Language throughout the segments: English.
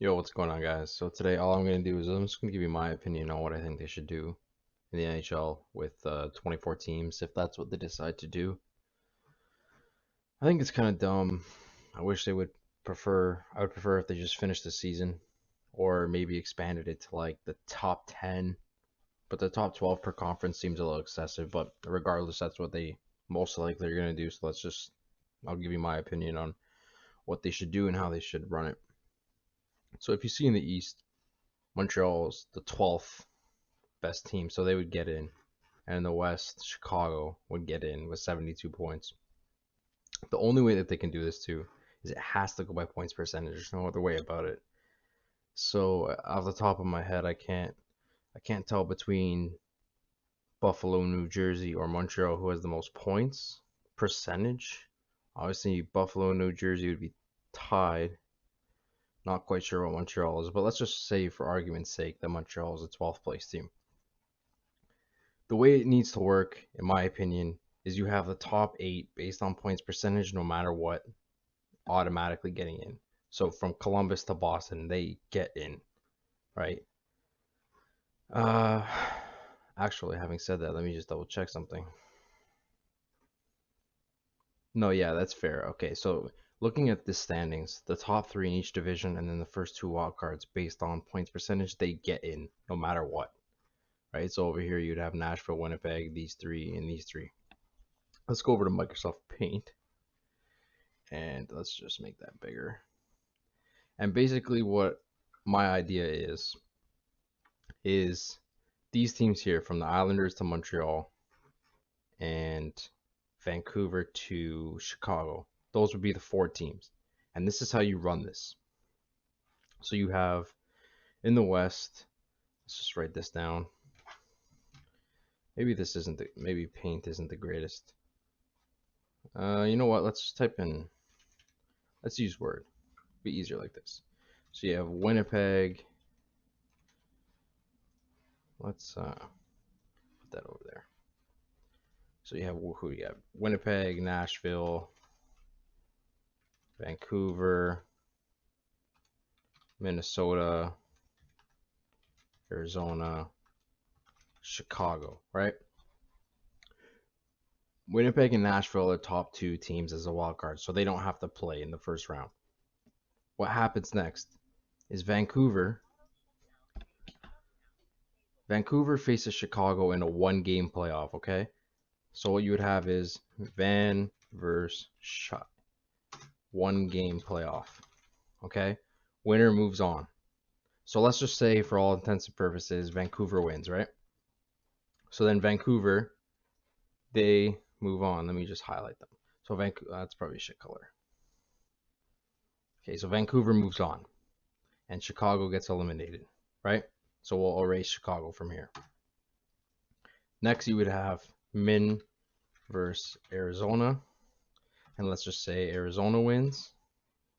Yo, what's going on, guys? So today, all I'm going to do is I'm just going to give you my opinion on what I think they should do in the NHL with 24 teams, if that's what they decide to do. I think it's kind of dumb. I wish they would I would prefer if they just finished the season, or maybe expanded it to like the top 10, but the top 12 per conference seems a little excessive. But regardless, that's what they most likely are going to do. So I'll give you my opinion on what they should do and how they should run it. So if you see in the East, Montreal's the 12th best team, so they would get in. And in the West, Chicago would get in with 72 points. The only way that they can do this too is it has to go by points percentage. There's no other way about it. So off the top of my head, I can't tell between Buffalo, New Jersey, or Montreal who has the most points percentage. Obviously, Buffalo and New Jersey would be tied. Not quite sure what Montreal is, but let's just say, for argument's sake, that Montreal is a 12th place team. The way it needs to work, in my opinion, is you have the top 8 based on points percentage no matter what, automatically getting in. So from Columbus to Boston, they get in, right? Uh, Actually, having said that, let me just double check something. No, yeah, that's fair. Okay, so looking at the standings, the top 3 in each division and then the first 2 wild cards based on points percentage, they get in no matter what, right? So over here you'd have Nashville, Winnipeg, these 3, and these 3. Let's go over to Microsoft Paint and let's just make that bigger. And basically what my idea is these teams here, from the Islanders to Montreal and Vancouver to Chicago, those would be the 4 teams. And this is how you run this. So you have in the West, let's just write this down. Maybe Paint isn't the greatest. You know what? Let's use Word. Be easier like this. So you have Winnipeg. Let's put that over there. So you have who you have? Winnipeg, Nashville, Vancouver, Minnesota, Arizona, Chicago, right? Winnipeg and Nashville are top 2 teams as a wild card, so they don't have to play in the first round. What happens next is Vancouver faces Chicago in a 1-game playoff, okay? So what you would have is Van versus Shot. 1-game playoff, okay? Winner moves on. So let's just say, for all intents and purposes, Vancouver wins, right? So then Vancouver, they move on. Let me just highlight them. So Vancouver, that's probably a shit color. Okay, so Vancouver moves on, and Chicago gets eliminated, right? So we'll erase Chicago from here. Next, you would have Min versus Arizona, and let's just say Arizona wins,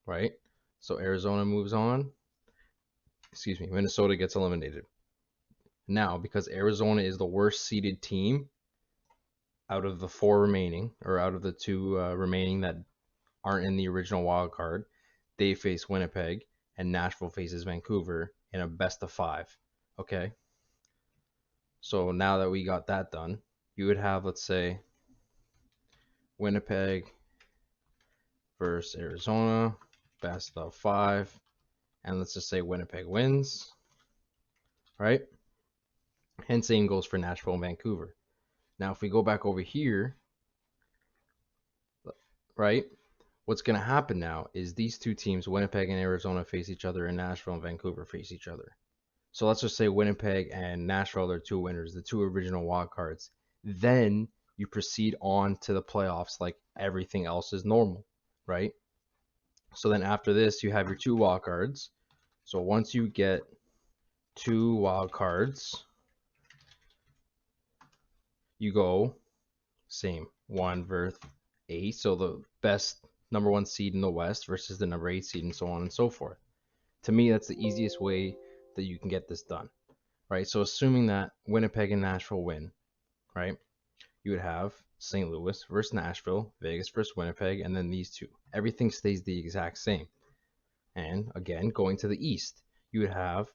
right? So Arizona moves on. Excuse me, Minnesota gets eliminated. Now, because Arizona is the worst seeded team out of the 4 remaining, or out of the 2 remaining that aren't in the original wild card, they face Winnipeg, and Nashville faces Vancouver in a best of 5. Okay? So now that we got that done, you would have, let's say, Winnipeg versus Arizona, best of 5, and let's just say Winnipeg wins, right? And same goes for Nashville and Vancouver. Now, if we go back over here, right, what's going to happen now is these 2 teams, Winnipeg and Arizona, face each other, and Nashville and Vancouver face each other. So let's just say Winnipeg and Nashville are 2 winners, the 2 original wild cards. Then you proceed on to the playoffs like everything else is normal, right? So then after this, you have your 2 wild cards. So once you get 2 wild cards, you go same 1 versus 8. So the best number 1 seed in the West versus the number 8 seed, and so on and so forth. To me, that's the easiest way that you can get this done, right? So assuming that Winnipeg and Nashville win, right, you would have St. Louis versus Nashville, Vegas versus Winnipeg, and then these 2. Everything stays the exact same. And again, going to the east, you would have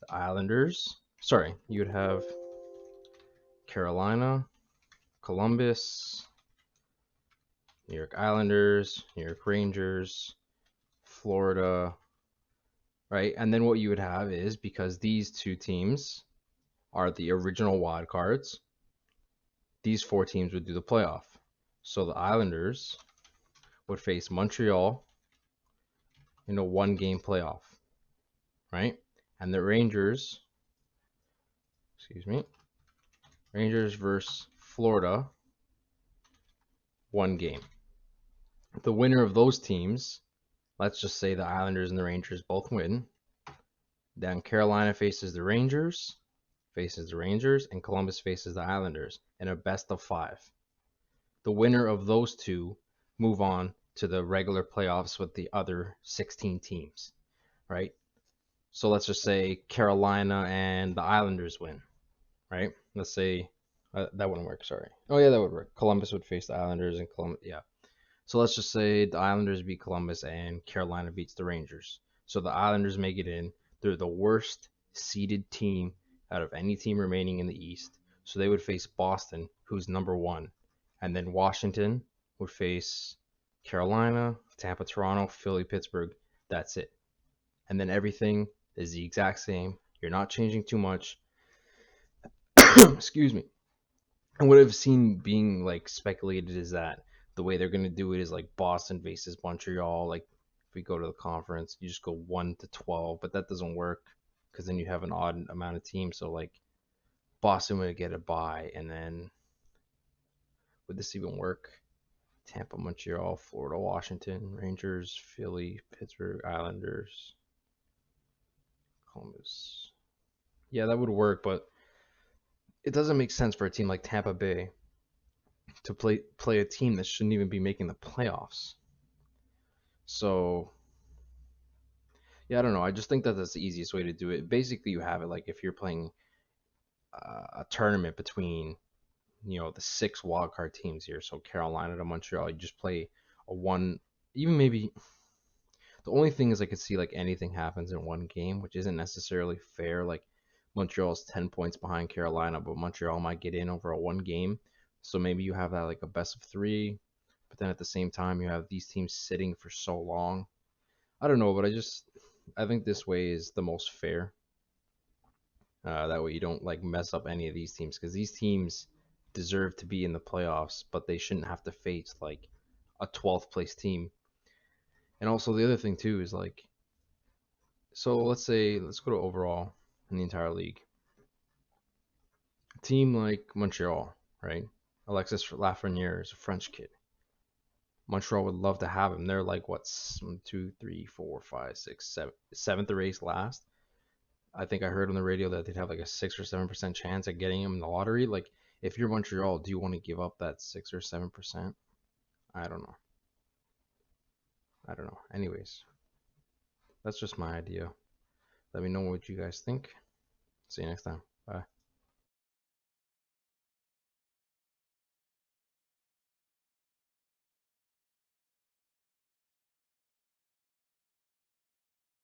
the Islanders. Sorry, you would have Carolina, Columbus, New York Islanders, New York Rangers, Florida, right? And then what you would have is, because these two teams are the original wild cards, these four teams would do the playoff. So the Islanders would face Montreal in a one-game playoff, right? And the Rangers, Rangers versus Florida, one game. The winner of those teams, let's just say the Islanders and the Rangers both win. Then Carolina faces the Rangers, and Columbus faces the Islanders in a best of 5. The winner of those two move on to the regular playoffs with the other 16 teams, right? So let's just say Carolina and the Islanders win, right? Let's say that wouldn't work. Sorry. Oh yeah, that would work. Columbus would face the Islanders, and Columbus. Yeah. So let's just say the Islanders beat Columbus and Carolina beats the Rangers. So the Islanders make it in. They're the worst seeded team out of any team remaining in the East. So they would face Boston, who's number 1. And then Washington would face Carolina, Tampa, Toronto, Philly, Pittsburgh. That's it. And then everything is the exact same. You're not changing too much. Excuse me. And what I've seen being like speculated is that the way they're gonna do it is like Boston faces Montreal. Like if we go to the conference, you just go 1-12, but that doesn't work because then you have an odd amount of teams. So like Boston would get a bye, and then would this even work? Tampa, Montreal, Florida, Washington, Rangers, Philly, Pittsburgh, Islanders, Columbus. Yeah, that would work, but it doesn't make sense for a team like Tampa Bay to play a team that shouldn't even be making the playoffs. So yeah, I don't know. I just think that that's the easiest way to do it. Basically, you have it like if you're playing a tournament between the 6 wildcard teams here. So Carolina to Montreal, you just play a one. Even maybe the only thing is I could see like anything happens in one game, which isn't necessarily fair. Like Montreal's 10 points behind Carolina, but Montreal might get in over a one game. So maybe you have that like a best of 3, but then at the same time you have these teams sitting for so long. I don't know, but I think this way is the most fair. That way you don't like mess up any of these teams because these teams deserve to be in the playoffs, but they shouldn't have to face like a 12th place team. And also the other thing too is like, so let's go to overall in the entire league. A team like Montreal, right? Alexis Lafreniere is a French kid. Montreal would love to have him. They're like what 2, 3, 4, 5, 6, 7, 7th race last. I think I heard on the radio that they'd have like a 6 or 7% chance at getting him in the lottery. Like, if you're Montreal, do you want to give up that 6 or 7%? I don't know. Anyways, that's just my idea. Let me know what you guys think. See you next time. Bye.